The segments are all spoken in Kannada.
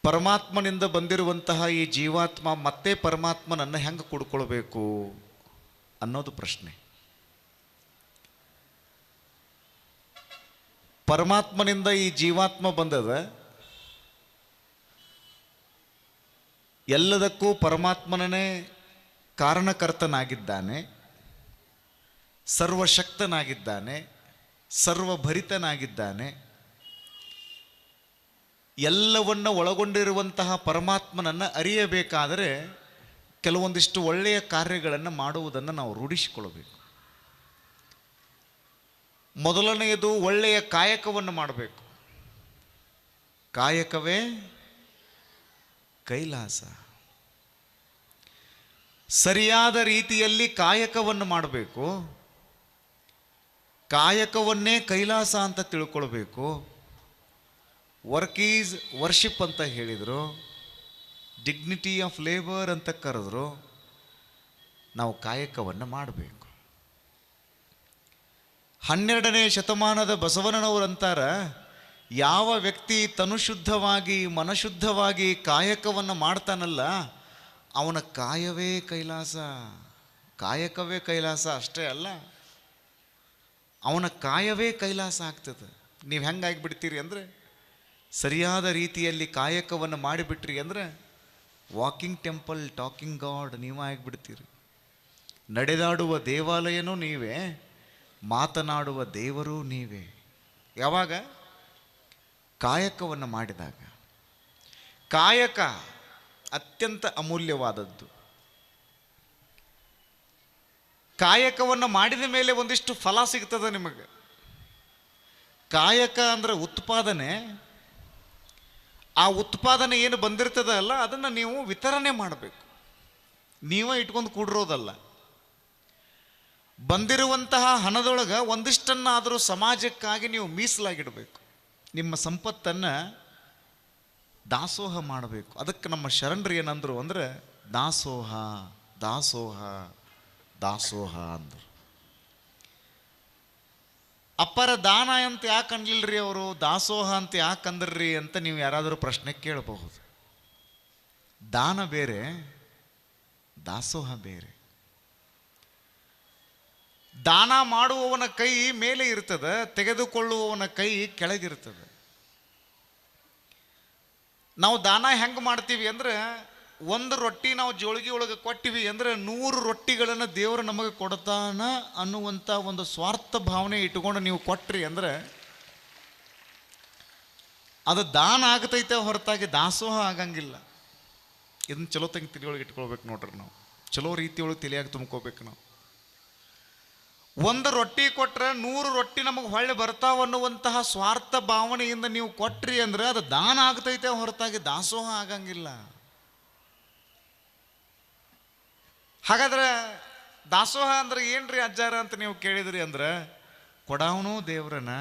ಪರಮಾತ್ಮನಿಂದ ಬಂದಿರುವಂತಹ ಈ ಜೀವಾತ್ಮ ಮತ್ತೆ ಪರಮಾತ್ಮನನ್ನು ಹೆಂಗೆ ಕೂಡ್ಕೊಳ್ಬೇಕು ಅನ್ನೋದು ಪ್ರಶ್ನೆ. ಪರಮಾತ್ಮನಿಂದ ಈ ಜೀವಾತ್ಮ ಬಂದದ, ಎಲ್ಲದಕ್ಕೂ ಪರಮಾತ್ಮನೇ ಕಾರಣಕರ್ತನಾಗಿದ್ದಾನೆ, ಸರ್ವಶಕ್ತನಾಗಿದ್ದಾನೆ, ಸರ್ವಭರಿತನಾಗಿದ್ದಾನೆ. ಎಲ್ಲವನ್ನ ಒಳಗೊಂಡಿರುವಂತಹ ಪರಮಾತ್ಮನನ್ನು ಅರಿಯಬೇಕಾದರೆ ಕೆಲವೊಂದಿಷ್ಟು ಒಳ್ಳೆಯ ಕಾರ್ಯಗಳನ್ನು ಮಾಡುವುದನ್ನು ನಾವು ರೂಢಿಸಿಕೊಳ್ಳಬೇಕು. ಮೊದಲನೆಯದು ಒಳ್ಳೆಯ ಕಾಯಕವನ್ನು ಮಾಡಬೇಕು. ಕಾಯಕವೇ ಕೈಲಾಸ. ಸರಿಯಾದ ರೀತಿಯಲ್ಲಿ ಕಾಯಕವನ್ನು ಮಾಡಬೇಕು. ಕಾಯಕವನ್ನೇ ಕೈಲಾಸ ಅಂತ ತಿಳ್ಕೊಳ್ಬೇಕು. ವರ್ಕ್ ಈಸ್ ವರ್ಷಿಪ್ ಅಂತ ಹೇಳಿದರು, ಡಿಗ್ನಿಟಿ ಆಫ್ ಲೇಬರ್ ಅಂತ ಕರೆದ್ರು. ನಾವು ಕಾಯಕವನ್ನು ಮಾಡಬೇಕು. 12ನೇ ಶತಮಾನದ ಬಸವಣ್ಣನವರಂತಾರ, ಯಾವ ವ್ಯಕ್ತಿ ತನುಶುದ್ಧವಾಗಿ ಮನಶುದ್ಧವಾಗಿ ಕಾಯಕವನ್ನು ಮಾಡ್ತಾನಲ್ಲ ಅವನ ಕಾಯವೇ ಕೈಲಾಸ. ಕಾಯಕವೇ ಕೈಲಾಸ ಅಷ್ಟೇ ಅಲ್ಲ, ಅವನ ಕಾಯವೇ ಕೈಲಾಸ ಆಗ್ತದೆ. ನೀವು ಹೆಂಗಾಗಿಬಿಡ್ತೀರಿ ಅಂದರೆ, ಸರಿಯಾದ ರೀತಿಯಲ್ಲಿ ಕಾಯಕವನ್ನು ಮಾಡಿಬಿಟ್ರಿ ಅಂದರೆ ವಾಕಿಂಗ್ ಟೆಂಪಲ್ ಟಾಕಿಂಗ್ ಗಾಡ್ ನೀವು ಆಗಿಬಿಡ್ತೀರಿ. ನಡೆದಾಡುವ ದೇವಾಲಯನೂ ನೀವೇ, ಮಾತನಾಡುವ ದೇವರೂ ನೀವೇ. ಯಾವಾಗ? ಕಾಯಕವನ್ನು ಮಾಡಿದಾಗ. ಕಾಯಕ ಅತ್ಯಂತ ಅಮೂಲ್ಯವಾದದ್ದು. ಕಾಯಕವನ್ನು ಮಾಡಿದ ಮೇಲೆ ಒಂದಿಷ್ಟು ಫಲ ಸಿಗ್ತದೆ ನಿಮಗೆ. ಕಾಯಕ ಅಂದರೆ ಉತ್ಪಾದನೆ. ಆ ಉತ್ಪಾದನೆ ಏನು ಬಂದಿರ್ತದೆ ಅಲ್ಲ, ಅದನ್ನು ನೀವು ವಿತರಣೆ ಮಾಡಬೇಕು. ನೀವೇ ಇಟ್ಕೊಂಡು ಕೂಡಿರೋದಲ್ಲ. ಬಂದಿರುವಂತಹ ಹಣದೊಳಗೆ ಒಂದಿಷ್ಟನ್ನಾದರೂ ಸಮಾಜಕ್ಕಾಗಿ ನೀವು ಮೀಸಲಾಗಿಡಬೇಕು. ನಿಮ್ಮ ಸಂಪತ್ತನ್ನು ದಾಸೋಹ ಮಾಡಬೇಕು. ಅದಕ್ಕೆ ನಮ್ಮ ಶರಣರು ಏನಂದರು ಅಂದರೆ, ದಾಸೋಹ ದಾಸೋಹ ದಾಸೋಹ ಅಂದರು. ಅಪ್ಪರ ದಾನ ಅಂತ ಯಾಕೆ ಅನ್ಲಿಲ್ರಿ ಅವರು, ದಾಸೋಹ ಅಂತ ಯಾಕೆ ಅಂದ್ರಿ ಅಂತ ನೀವು ಯಾರಾದರೂ ಪ್ರಶ್ನೆ ಕೇಳಬಹುದು. ದಾನ ಬೇರೆ, ದಾಸೋಹ ಬೇರೆ. ದಾನ ಮಾಡುವವನ ಕೈ ಮೇಲೆ ಇರ್ತದೆ, ತೆಗೆದುಕೊಳ್ಳುವವನ ಕೈ ಕೆಳಗಿರ್ತದೆ. ನಾವು ದಾನ ಹೆಂಗೆ ಮಾಡ್ತೀವಿ ಅಂದರೆ, ಒಂದು ರೊಟ್ಟಿ ನಾವು ಜೋಳಿಗೆ ಒಳಗೆ ಕೊಟ್ಟಿವಿ ಅಂದರೆ 100 ರೊಟ್ಟಿಗಳನ್ನು ದೇವರು ನಮಗೆ ಕೊಡ್ತಾನ ಅನ್ನುವಂಥ ಒಂದು ಸ್ವಾರ್ಥ ಭಾವನೆ ಇಟ್ಕೊಂಡು ನೀವು ಕೊಟ್ರಿ ಅಂದರೆ ಅದು ದಾನ ಆಗ್ತೈತೆ ಹೊರತಾಗಿ ದಾಸೋಹ ಆಗಂಗಿಲ್ಲ. ಇದನ್ನು ಚಲೋ ತಂಗಿ ತಿಳಿಯೊಳಗೆ ಇಟ್ಕೊಳ್ಬೇಕು ನೋಡ್ರಿ. ನಾವು ಚಲೋ ರೀತಿಯೊಳಗೆ ತಿಳಿಯಾಗಿ ತುಂಬ್ಕೋಬೇಕು. ನಾವು ಒಂದು ರೊಟ್ಟಿ ಕೊಟ್ಟರೆ 100 ರೊಟ್ಟಿ ನಮಗೆ ಹೊಳ್ಳಿ ಬರ್ತಾವನ್ನುವಂತಹ ಸ್ವಾರ್ಥ ಭಾವನೆಯಿಂದ ನೀವು ಕೊಟ್ರಿ ಅಂದರೆ ಅದು ದಾನ ಆಗ್ತೈತೆ ಹೊರತಾಗಿ ದಾಸೋಹ ಆಗಂಗಿಲ್ಲ. ಹಾಗಾದ್ರೆ ದಾಸೋಹ ಅಂದ್ರೆ ಏನ್ರಿ ಅಜ್ಜಾರ ಅಂತ ನೀವು ಕೇಳಿದ್ರಿ ಅಂದ್ರೆ, ಕೊಡವನೂ ದೇವ್ರನ,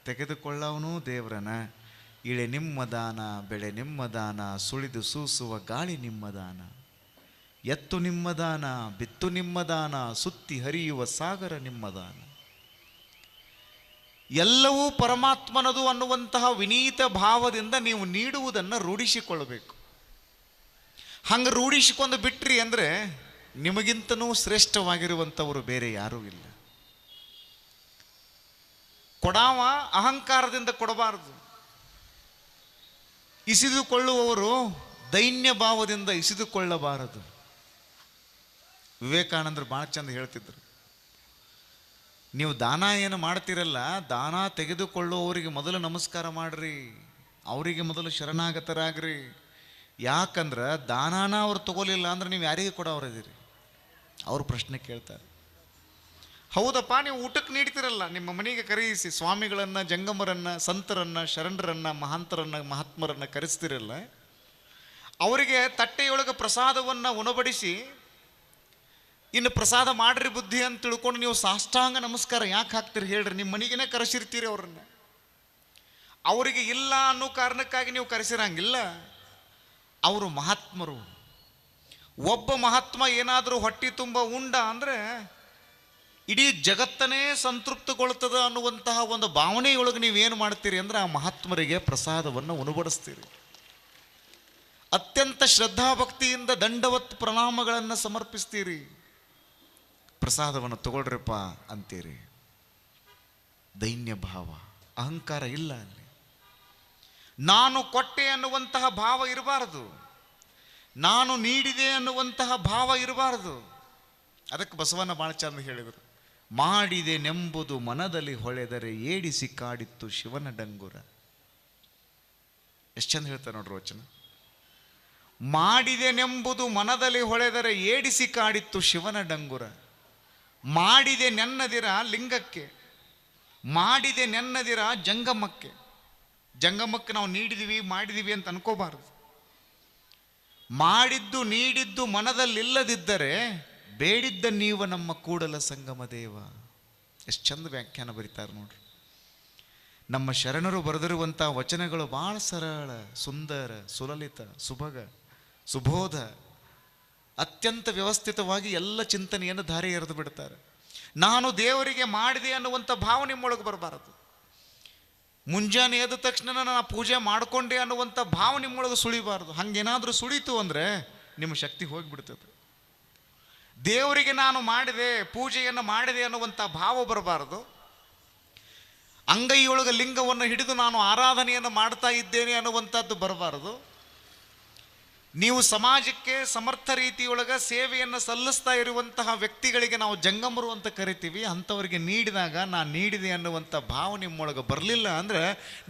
ತೆಗೆದುಕೊಳ್ಳವನೂ ದೇವ್ರನ, ಇಳೆ ನಿಮ್ಮ ದಾನ, ಬೆಳೆ ನಿಮ್ಮ ದಾನ, ಸುಳಿದು ಸೂಸುವ ಗಾಳಿ ನಿಮ್ಮ ದಾನ, ಎತ್ತು ನಿಮ್ಮ ದಾನ, ಬಿತ್ತು ನಿಮ್ಮ ದಾನ, ಸುತ್ತಿ ಹರಿಯುವ ಸಾಗರ ನಿಮ್ಮ ದಾನ. ಎಲ್ಲವೂ ಪರಮಾತ್ಮನದು ಅನ್ನುವಂತಹ ವಿನೀತ ಭಾವದಿಂದ ನೀವು ನೀಡುವುದನ್ನು ರೂಢಿಸಿಕೊಳ್ಳಬೇಕು. ಹಂಗೆ ರೂಢಿಸಿಕೊಂಡು ಬಿಟ್ರಿ ಅಂದರೆ ನಿಮಗಿಂತನೂ ಶ್ರೇಷ್ಠವಾಗಿರುವಂಥವರು ಬೇರೆ ಯಾರೂ ಇಲ್ಲ. ಕೊಡಾವ ಅಹಂಕಾರದಿಂದ ಕೊಡಬಾರದು. ಇಸಿದುಕೊಳ್ಳುವವರು ದೈನ್ಯ ಭಾವದಿಂದ ಇಸಿದುಕೊಳ್ಳಬಾರದು. ವಿವೇಕಾನಂದರು ಭಾಳ ಚಂದ ಹೇಳ್ತಿದ್ರು, ನೀವು ದಾನ ಏನು ಮಾಡ್ತಿರಲ್ಲ, ದಾನ ತೆಗೆದುಕೊಳ್ಳುವವರಿಗೆ ಮೊದಲು ನಮಸ್ಕಾರ ಮಾಡ್ರಿ, ಅವರಿಗೆ ಮೊದಲು ಶರಣಾಗತರಾಗ್ರಿ. ಯಾಕಂದ್ರೆ ದಾನಾನ ಅವ್ರು ತಗೋಲಿಲ್ಲ ಅಂದ್ರೆ ನೀವು ಯಾರಿಗೆ ಕೊಡೋರಿದ್ದೀರಿ? ಅವರು ಪ್ರಶ್ನೆ ಕೇಳ್ತಾರೆ. ಹೌದಪ್ಪ, ನೀವು ಊಟಕ್ಕೆ ನೀಡ್ತಿರಲ್ಲ, ನಿಮ್ಮ ಮನೆಗೆ ಕರೆಯಿಸಿ ಸ್ವಾಮಿಗಳನ್ನು, ಜಂಗಮರನ್ನು, ಸಂತರನ್ನು, ಶರಣರನ್ನು, ಮಹಾಂತರನ್ನು, ಮಹಾತ್ಮರನ್ನು ಕರೆಸ್ತಿರಲ್ಲ, ಅವರಿಗೆ ತಟ್ಟೆಯೊಳಗೆ ಪ್ರಸಾದವನ್ನು ಉಣಬಡಿಸಿ ಇನ್ನು ಪ್ರಸಾದ ಮಾಡ್ರಿ ಬುದ್ಧಿ ಅಂತ ತಿಳ್ಕೊಂಡು ನೀವು ಸಾಷ್ಟಾಂಗ ನಮಸ್ಕಾರ ಯಾಕೆ ಹಾಕ್ತೀರಿ ಹೇಳ್ರಿ? ನಿಮ್ಮ ಮನೆಗೇನೆ ಕರೆಸಿರ್ತೀರಿ ಅವರನ್ನು. ಅವರಿಗೆ ಇಲ್ಲ ಅನ್ನೋ ಕಾರಣಕ್ಕಾಗಿ ನೀವು ಕರೆಸಿರಂಗಿಲ್ಲ. ಅವರು ಮಹಾತ್ಮರು. ಒಬ್ಬ ಮಹಾತ್ಮ ಏನಾದರೂ ಹೊಟ್ಟೆ ತುಂಬ ಉಂಡ ಅಂದರೆ ಇಡೀ ಜಗತ್ತನೇ ಸಂತೃಪ್ತಗೊಳ್ತದ ಅನ್ನುವಂತಹ ಒಂದು ಭಾವನೆಯೊಳಗೆ ನೀವೇನು ಮಾಡ್ತೀರಿ ಅಂದರೆ ಆ ಮಹಾತ್ಮರಿಗೆ ಪ್ರಸಾದವನ್ನು ಉಣಬಡಿಸ್ತೀರಿ. ಅತ್ಯಂತ ಶ್ರದ್ಧಾಭಕ್ತಿಯಿಂದ ದಂಡವತ್ ಪ್ರಣಾಮಗಳನ್ನು ಸಮರ್ಪಿಸ್ತೀರಿ, ಪ್ರಸಾದವನ್ನು ತಗೊಳ್ರಪ್ಪ ಅಂತೀರಿ. ದೈನ್ಯ ಭಾವ, ಅಹಂಕಾರ ಇಲ್ಲ ಅಲ್ಲಿ. ನಾನು ಕೊಟ್ಟೆ ಅನ್ನುವಂತಹ ಭಾವ ಇರಬಾರದು, ನಾನು ನೀಡಿದೆ ಅನ್ನುವಂತಹ ಭಾವ ಇರಬಾರದು. ಅದಕ್ಕೆ ಬಸವಣ್ಣ ಭಾಳ ಚಂದ ಹೇಳಿದರು, ಮಾಡಿದೆನೆಂಬುದು ಮನದಲ್ಲಿ ಹೊಳೆದರೆ ಏಡಿಸಿ ಕಾಡಿತ್ತು ಶಿವನ ಡಂಗುರ. ಎಷ್ಟು ಚಂದ ಹೇಳ್ತಾರೆ ನೋಡ್ರಿ ವಚನ. ಮಾಡಿದೆನೆಂಬುದು ಮನದಲ್ಲಿ ಹೊಳೆದರೆ ಏಡಿಸಿ ಕಾಡಿತ್ತು ಶಿವನ ಡಂಗುರ. ಮಾಡಿದೆ ನೆನ್ನದಿರ ಲಿಂಗಕ್ಕೆ, ಮಾಡಿದೆ ನೆನ್ನದಿರ ಜಂಗಮಕ್ಕೆ. ಜಂಗಮಕ್ಕೆ ನಾವು ನೀಡಿದೀವಿ ಮಾಡಿದೀವಿ ಅಂತ ಅನ್ಕೋಬಾರದು. ಮಾಡಿದ್ದು ನೀಡಿದ್ದು ಮನದಲ್ಲಿಲ್ಲದಿದ್ದರೆ ಬೇಡಿದ್ದ ನೀವು ನಮ್ಮ ಕೂಡಲ ಸಂಗಮ ದೇವ. ಎಷ್ಟು ಚಂದ ವ್ಯಾಖ್ಯಾನ ಬರೀತಾರೆ ನೋಡ್ರಿ. ನಮ್ಮ ಶರಣರು ಬರೆದಿರುವಂಥ ವಚನಗಳು ಭಾಳ ಸರಳ, ಸುಂದರ, ಸುಲಲಿತ, ಸುಭಗ, ಸುಬೋಧ, ಅತ್ಯಂತ ವ್ಯವಸ್ಥಿತವಾಗಿ ಎಲ್ಲ ಚಿಂತನೆಯನ್ನು ಧಾರೆ ಎರೆದು ಬಿಡ್ತಾರೆ. ನಾನು ದೇವರಿಗೆ ಮಾಡಿದೆ ಅನ್ನುವಂಥ ಭಾವ ನಿಮ್ಮೊಳಗೆ ಬರಬಾರದು. ಮುಂಜಾನೆ ಎದ್ದ ತಕ್ಷಣ ನಾನು ಪೂಜೆ ಮಾಡಿಕೊಂಡೆ ಅನ್ನುವಂಥ ಭಾವ ನಿಮ್ಮೊಳಗೆ ಸುಳಿಬಾರ್ದು. ಹಂಗೇನಾದರೂ ಸುಳಿತು ಅಂದರೆ ನಿಮ್ಮ ಶಕ್ತಿ ಹೋಗಿಬಿಡ್ತದೆ. ದೇವರಿಗೆ ನಾನು ಮಾಡಿದೆ, ಪೂಜೆಯನ್ನು ಮಾಡಿದೆ ಅನ್ನುವಂಥ ಭಾವ ಬರಬಾರದು. ಅಂಗೈಯೊಳಗೆ ಲಿಂಗವನ್ನು ಹಿಡಿದು ನಾನು ಆರಾಧನೆಯನ್ನು ಮಾಡ್ತಾ ಇದ್ದೇನೆ ಅನ್ನುವಂಥದ್ದು ಬರಬಾರದು. ನೀವು ಸಮಾಜಕ್ಕೆ ಸಮರ್ಥ ರೀತಿಯೊಳಗೆ ಸೇವೆಯನ್ನು ಸಲ್ಲಿಸ್ತಾ ಇರುವಂತಹ ವ್ಯಕ್ತಿಗಳಿಗೆ ನಾವು ಜಂಗಮರು ಅಂತ ಕರಿತೀವಿ. ಅಂಥವರಿಗೆ ನೀಡಿದಾಗ ನಾನು ನೀಡಿದೆ ಅನ್ನುವಂಥ ಭಾವ ನಿಮ್ಮೊಳಗೆ ಬರಲಿಲ್ಲ ಅಂದರೆ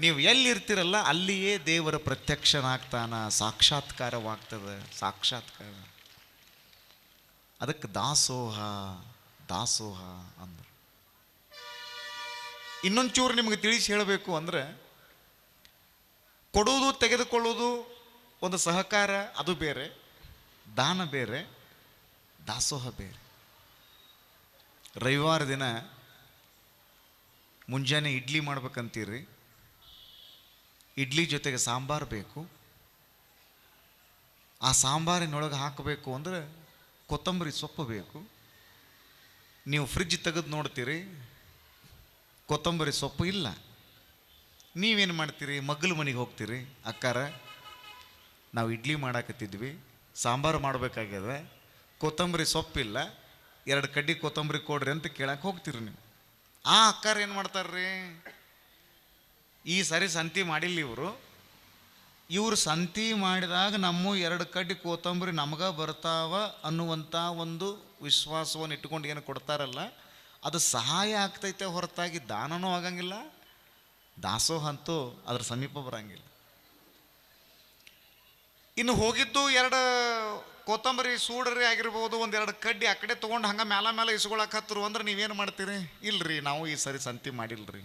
ನೀವು ಎಲ್ಲಿರ್ತಿರಲ್ಲ ಅಲ್ಲಿಯೇ ದೇವರ ಪ್ರತ್ಯಕ್ಷನಾಗ್ತಾನ, ಸಾಕ್ಷಾತ್ಕಾರವಾಗ್ತದೆ. ಸಾಕ್ಷಾತ್ಕಾರ, ಅದಕ್ಕೆ ದಾಸೋಹ ದಾಸೋಹ ಅಂದರು. ಇನ್ನೊಂಚೂರು ನಿಮಗೆ ತಿಳಿಸಿ ಹೇಳಬೇಕು ಅಂದರೆ, ಕೊಡುವುದು ತೆಗೆದುಕೊಳ್ಳುವುದು ಒಂದು ಸಹಕಾರ, ಅದು ಬೇರೆ. ದಾನ ಬೇರೆ, ದಾಸೋಹ ಬೇರೆ. ರವಿವಾರ ದಿನ ಮುಂಜಾನೆ ಇಡ್ಲಿ ಮಾಡ್ಬೇಕಂತೀರಿ, ಇಡ್ಲಿ ಜೊತೆಗೆ ಸಾಂಬಾರು ಬೇಕು. ಆ ಸಾಂಬಾರಿನೊಳಗೆ ಹಾಕಬೇಕು ಅಂದರೆ ಕೊತ್ತಂಬರಿ ಸೊಪ್ಪು ಬೇಕು. ನೀವು ಫ್ರಿಜ್ ತೆಗೆದು ನೋಡ್ತೀರಿ, ಕೊತ್ತಂಬರಿ ಸೊಪ್ಪು ಇಲ್ಲ. ನೀವೇನು ಮಾಡ್ತೀರಿ? ಮಗ್ಗಲ ಮನೆಗೆ ಹೋಗ್ತೀರಿ, ಅಕ್ಕಾರ ನಾವು ಇಡ್ಲಿ ಮಾಡಾಕತ್ತಿದ್ವಿ, ಸಾಂಬಾರು ಮಾಡಬೇಕಾಗ್ಯದ, ಕೊತ್ತಂಬರಿ ಸೊಪ್ಪಿಲ್ಲ, 2 ಕಡ್ಡಿ ಕೊತ್ತಂಬರಿ ಕೊಡ್ರಿ ಅಂತ ಕೇಳಕ್ಕೆ ಹೋಗ್ತೀರಿ ನೀವು. ಆ ಅಕ್ಕಾರ ಏನು ಮಾಡ್ತಾರ್ರಿ? ಈ ಸರಿ ಸಂತಿ ಮಾಡಿಲ್ಲ ಇವರು ಸಂತಿ ಮಾಡಿದಾಗ ನಮ್ಮ 2 ಕಡ್ಡಿ ಕೊತ್ತಂಬರಿ ನಮಗೆ ಬರ್ತಾವ ಅನ್ನುವಂಥ ಒಂದು ವಿಶ್ವಾಸವನ್ನು ಇಟ್ಕೊಂಡು ಏನು ಕೊಡ್ತಾರಲ್ಲ, ಅದು ಸಹಾಯ ಆಗ್ತೈತೆ ಹೊರತಾಗಿ ದಾನನೂ ಆಗಂಗಿಲ್ಲ, ದಾಸೋಹ ಅಂತೂ ಅದ್ರ ಸಮೀಪ ಬರಂಗಿಲ್ಲ. ಇನ್ನು ಹೋಗಿದ್ದು 2 ಕೊತ್ತಂಬರಿ ಸೂಡ್ರಿ ಆಗಿರ್ಬೋದು, 1-2 ಕಡ್ಡಿ ಆ ಕಡೆ ತೊಗೊಂಡು ಹಂಗೆ ಮೇಲೆ ಇಸ್ಕೊಳಕ್ಕೆ ಹತ್ತರು ಅಂದ್ರೆ ನೀವೇನು ಮಾಡ್ತೀರಿ? ಇಲ್ರಿ ನಾವು ಈ ಸರಿ ಸಂತಿ ಮಾಡಿಲ್ರಿ.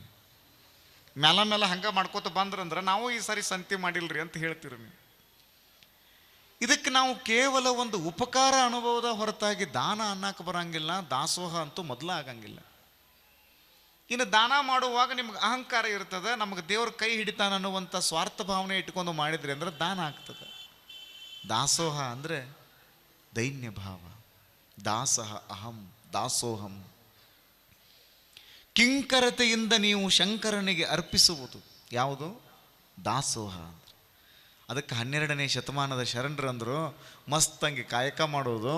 ಮೇಲೆ ಹಂಗೆ ಮಾಡ್ಕೋತ ಬಂದ್ರಂದ್ರೆ ನಾವು ಈ ಸರಿ ಸಂತಿ ಮಾಡಿಲ್ರಿ ಅಂತ ಹೇಳ್ತೀರಿ ನೀವು. ಇದಕ್ಕೆ ನಾವು ಕೇವಲ ಒಂದು ಉಪಕಾರ ಅನುಭವದ ಹೊರತಾಗಿ ದಾನ ಅನ್ನಕ್ಕೆ ಬರಂಗಿಲ್ಲ, ದಾಸೋಹ ಅಂತೂ ಮೊದಲ ಆಗಂಗಿಲ್ಲ. ಇನ್ನು ದಾನ ಮಾಡುವಾಗ ನಿಮ್ಗೆ ಅಹಂಕಾರ ಇರ್ತದೆ, ನಮಗೆ ದೇವ್ರ ಕೈ ಹಿಡಿತಾನ ಅನ್ನುವಂಥ ಸ್ವಾರ್ಥ ಭಾವನೆ ಇಟ್ಕೊಂಡು ಮಾಡಿದ್ರಿ ಅಂದ್ರೆ ದಾನ ಆಗ್ತದೆ. ದಾಸೋಹ ಅಂದರೆ ದೈನ್ಯ ಭಾವ. ದಾಸಃ ಅಹಂ ದಾಸೋಹಂ. ಕಿಂಕರತೆಯಿಂದ ನೀವು ಶಂಕರನಿಗೆ ಅರ್ಪಿಸುವುದು ಯಾವುದು? ದಾಸೋಹ. ಅದಕ್ಕೆ 12ನೇ ಶತಮಾನದ ಶರಣರಂದರು, ಮಸ್ತಂಗಿ ಕಾಯಕ ಮಾಡುವುದು,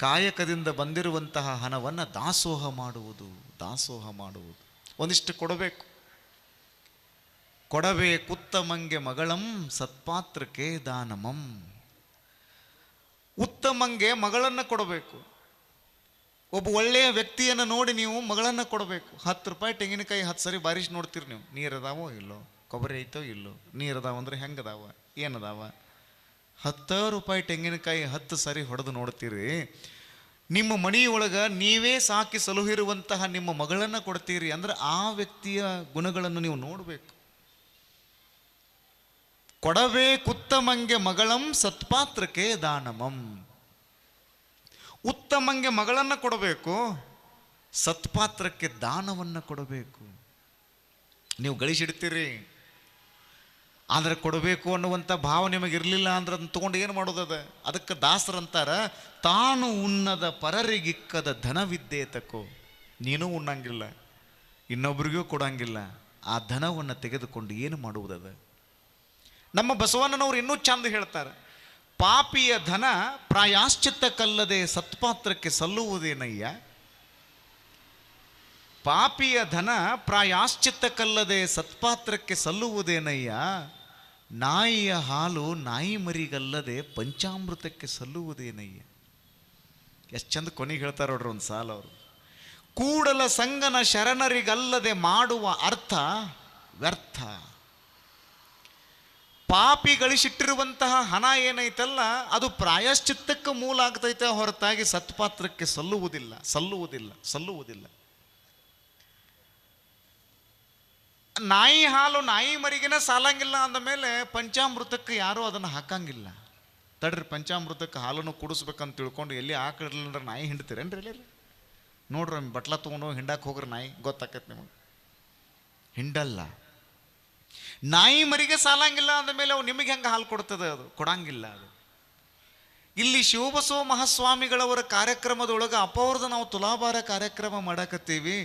ಕಾಯಕದಿಂದ ಬಂದಿರುವಂತಹ ಹಣವನ್ನು ದಾಸೋಹ ಮಾಡುವುದು. ದಾಸೋಹ ಮಾಡುವುದು ಒಂದಿಷ್ಟು ಕೊಡಬೇಕು. ಕೊಡಬೇಕುತ್ತಮಂಗೆ ಮಗಳಂ ಸತ್ಪಾತ್ರಕ್ಕೆ ದಾನಮಂ. ಉತ್ತಮಂಗೆ ಮಗಳನ್ನು ಕೊಡಬೇಕು. ಒಬ್ಬ ಒಳ್ಳೆಯ ವ್ಯಕ್ತಿಯನ್ನು ನೋಡಿ ನೀವು ಮಗಳನ್ನು ಕೊಡಬೇಕು. 10 ರೂಪಾಯಿ ತೆಂಗಿನಕಾಯಿ 10 ಸರಿ ಬಾರಿಸಿ ನೋಡ್ತೀರಿ ನೀವು, ನೀರದಾವೋ ಇಲ್ಲೋ, ಕೊಬ್ಬರಿ ಐತೋ ಇಲ್ಲೋ, ನೀರದಾವ ಅಂದರೆ ಹೆಂಗದಾವ ಏನದಾವ. 10 ರೂಪಾಯಿ ತೆಂಗಿನಕಾಯಿ 10 ಸರಿ ಹೊಡೆದು ನೋಡ್ತೀರಿ. ನಿಮ್ಮ ಮನೆಯೊಳಗೆ ನೀವೇ ಸಾಕಿ ಸಲುಹಿರುವಂತಹ ನಿಮ್ಮ ಮಗಳನ್ನು ಕೊಡ್ತೀರಿ ಅಂದ್ರೆ ಆ ವ್ಯಕ್ತಿಯ ಗುಣಗಳನ್ನು ನೀವು ನೋಡಬೇಕು. ಕೊಡಬೇಕುತ್ತಮಂಗೆ ಮಗಳಂ ಸತ್ಪಾತ್ರಕ್ಕೆ ದಾನಮಂ. ಉತ್ತಮಂಗೆ ಮಗಳನ್ನು ಕೊಡಬೇಕು, ಸತ್ಪಾತ್ರಕ್ಕೆ ದಾನವನ್ನು ಕೊಡಬೇಕು. ನೀವು ಗಳಿಸಿಡ್ತೀರಿ, ಆದರೆ ಕೊಡಬೇಕು ಅನ್ನುವಂಥ ಭಾವ ನಿಮಗಿರಲಿಲ್ಲ ಅಂದ್ರೆ ಅದನ್ನು ತೊಗೊಂಡು ಏನು ಮಾಡೋದದ? ಅದಕ್ಕೆ ದಾಸರಂತಾರ, ತಾನು ಉಣ್ಣದ ಪರರಿಗಿಕ್ಕದ ಧನವಿದ್ದೇತಕೋ. ನೀನು ಉಣ್ಣಂಗಿಲ್ಲ, ಇನ್ನೊಬ್ರಿಗೂ ಕೊಡಂಗಿಲ್ಲ, ಆ ಧನವನ್ನು ತೆಗೆದುಕೊಂಡು ಏನು ಮಾಡುವುದದ? ನಮ್ಮ ಬಸವಣ್ಣನವರು ಇನ್ನೂ ಚಂದ ಹೇಳ್ತಾರೆ, ಪಾಪಿಯ ಧನ ಪ್ರಾಯಶ್ಚಿತ್ತಕ್ಕಲ್ಲದೆ ಸತ್ಪಾತ್ರಕ್ಕೆ ಸಲ್ಲುವುದೇನಯ್ಯ. ಪಾಪಿಯ ಧನ ಪ್ರಾಯಶ್ಚಿತ್ತಕ್ಕಲ್ಲದೆ ಸತ್ಪಾತ್ರಕ್ಕೆ ಸಲ್ಲುವುದೇನಯ್ಯ. ನಾಯಿಯ ಹಾಲು ನಾಯಿ ಮರಿಗಲ್ಲದೆ ಪಂಚಾಮೃತಕ್ಕೆ ಸಲ್ಲುವುದೇನಯ್ಯ. ಎಷ್ಟು ಚಂದ ಕೊನೆಗೆ ಹೇಳ್ತಾರೆ ನೋಡ್ರಿ ಒಂದು ಸಾಲ ಅವರು. ಕೂಡಲ ಸಂಗನ ಶರಣರಿಗಲ್ಲದೆ ಮಾಡುವ ಅರ್ಥ ವ್ಯರ್ಥ. ಪಾಪಿ ಗಳಿಸಿಟ್ಟಿರುವಂತಹ ಹಣ ಏನೈತಲ್ಲ ಅದು ಪ್ರಾಯಶ್ಚಿತ್ತಕ್ಕೆ ಮೂಲ ಆಗ್ತೈತೆ ಹೊರತಾಗಿ ಸತ್ಪಾತ್ರಕ್ಕೆ ಸಲ್ಲುವುದಿಲ್ಲ ಸಲ್ಲುವುದಿಲ್ಲ ಸಲ್ಲುವುದಿಲ್ಲ. ನಾಯಿ ಹಾಲು ನಾಯಿ ಮರಿಗಿನ ಸಾಲಂಗಿಲ್ಲ ಅಂದಮೇಲೆ ಪಂಚಾಮೃತಕ್ಕೆ ಯಾರೂ ಅದನ್ನು ಹಾಕಂಗಿಲ್ಲ. ತಡ್ರಿ, ಪಂಚಾಮೃತಕ್ಕೆ ಹಾಲನ್ನು ಕುಡಿಸ್ಬೇಕಂತ ತಿಳ್ಕೊಂಡು ಎಲ್ಲಿ ಹಾಕಿರ್ಲಿಲ್ಲ ನಾಯಿ ಹಿಂಡ್ತೀರೇನ್ರಿ? ಇಲ್ಲಿ ನೋಡ್ರಿ, ಬಟ್ಲ ತೊಗೊಂಡು ಹಿಂಡಕ್ಕೆ ಹೋಗ್ರಿ ನಾಯಿ, ಗೊತ್ತಾಕೈತೆ ನಿಮಗೆ. ಹಿಂಡಲ್ಲ. ನಾಯಿ ಮರಿಗೆ ಸಾಲಂಗಿಲ್ಲ ಅಂದಮೇಲೆ ಅವು ನಿಮಗೆ ಹೆಂಗೆ ಹಾಲು ಕೊಡ್ತದೆ? ಅದು ಕೊಡಂಗಿಲ್ಲ. ಅದು ಇಲ್ಲಿ ಶಿವಬಸವ ಮಹಾಸ್ವಾಮಿಗಳವರ ಕಾರ್ಯಕ್ರಮದೊಳಗೆ ಅಪೌರ್ದ ನಾವು ತುಲಾಭಾರ ಕಾರ್ಯಕ್ರಮ ಮಾಡಾಕತ್ತೀವಿ.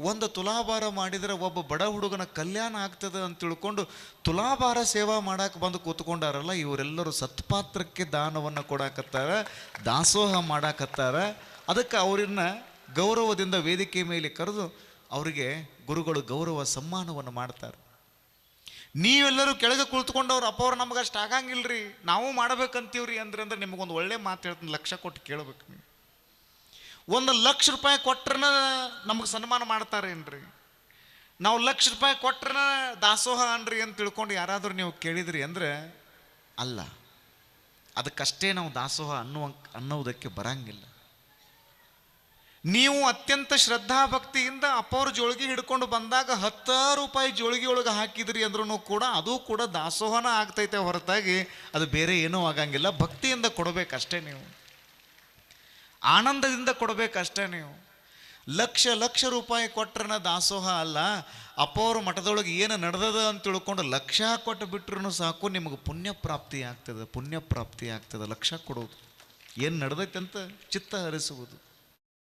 ಒಂದು ತುಲಾಭಾರ ಮಾಡಿದರೆ ಒಬ್ಬ ಬಡ ಹುಡುಗನ ಕಲ್ಯಾಣ ಆಗ್ತದೆ ಅಂತ ತಿಳ್ಕೊಂಡು ತುಲಾಭಾರ ಸೇವಾ ಮಾಡಕ್ಕೆ ಬಂದು ಕೂತ್ಕೊಂಡಾರಲ್ಲ, ಇವರೆಲ್ಲರೂ ಸತ್ಪಾತ್ರಕ್ಕೆ ದಾನವನ್ನು ಕೊಡಾಕತ್ತಾರ, ದಾಸೋಹ ಮಾಡಾಕತ್ತಾರ. ಅದಕ್ಕೆ ಅವ್ರನ್ನ ಗೌರವದಿಂದ ವೇದಿಕೆ ಮೇಲೆ ಕರೆದು ಅವರಿಗೆ ಗುರುಗಳು ಗೌರವ ಸಮ್ಮಾನವನ್ನು ಮಾಡ್ತಾರೆ. ನೀವೆಲ್ಲರೂ ಕೆಳಗೆ ಕುಳಿತುಕೊಂಡವ್ರು ಅಪ್ಪವ್ರು ನಮಗೆ ಅಷ್ಟು ಆಗಂಗಿಲ್ರಿ, ನಾವು ಮಾಡಬೇಕಂತೀವ್ರಿ ಅಂದ್ರೆ ನಿಮಗೊಂದು ಒಳ್ಳೆ ಮಾತು ಹೇಳ್ತೀನಿ, ಲಕ್ಷ ಕೊಟ್ಟು ಕೇಳಬೇಕು. ನೀವು 1,00,000 ರೂಪಾಯಿ ಕೊಟ್ರನ ನಮಗೆ ಸನ್ಮಾನ ಮಾಡ್ತಾರೇನ್ರಿ? ನಾವು 1,00,000 ರೂಪಾಯಿ ಕೊಟ್ರನ ದಾಸೋಹ ಅನ್ರಿ ಅಂತ ತಿಳ್ಕೊಂಡು ಯಾರಾದರೂ ನೀವು ಕೇಳಿದ್ರಿ ಅಂದರೆ ಅಲ್ಲ. ಅದಕ್ಕಷ್ಟೇ ನಾವು ದಾಸೋಹ ಅನ್ನೋದಕ್ಕೆ ಬರಂಗಿಲ್ಲ. ನೀವು ಅತ್ಯಂತ ಶ್ರದ್ಧಾಭಕ್ತಿಯಿಂದ ಅಪ್ಪವ್ರ ಜೋಳಿಗೆ ಹಿಡ್ಕೊಂಡು ಬಂದಾಗ 10 ರೂಪಾಯಿ ಜೋಳಿಗೆ ಒಳಗೆ ಹಾಕಿದ್ರಿ ಅಂದ್ರೂ ಕೂಡ ಅದು ಕೂಡ ದಾಸೋಹನ ಆಗ್ತೈತೆ ಹೊರತಾಗಿ ಅದು ಬೇರೆ ಏನೂ ಆಗಂಗಿಲ್ಲ. ಭಕ್ತಿಯಿಂದ ಕೊಡಬೇಕಷ್ಟೇ, ನೀವು ಆನಂದದಿಂದ ಕೊಡಬೇಕಷ್ಟೇ. ನೀವು ಲಕ್ಷ ರೂಪಾಯಿ ಕೊಟ್ರನ ದಾಸೋಹ ಅಲ್ಲ. ಅಪ್ಪವ್ರ ಮಠದೊಳಗೆ ಏನು ನಡೆದದ ಅಂತ ತಿಳ್ಕೊಂಡು 1,00,000 ಕೊಟ್ಟು ಬಿಟ್ರೂ ಸಾಕು, ನಿಮಗೆ ಪುಣ್ಯ ಪ್ರಾಪ್ತಿ ಆಗ್ತದೆ. ಲಕ್ಷ ಕೊಡೋದು ಏನು ನಡೆದೈತೆ ಅಂತ ಚಿತ್ತ ಹರಿಸುವುದು.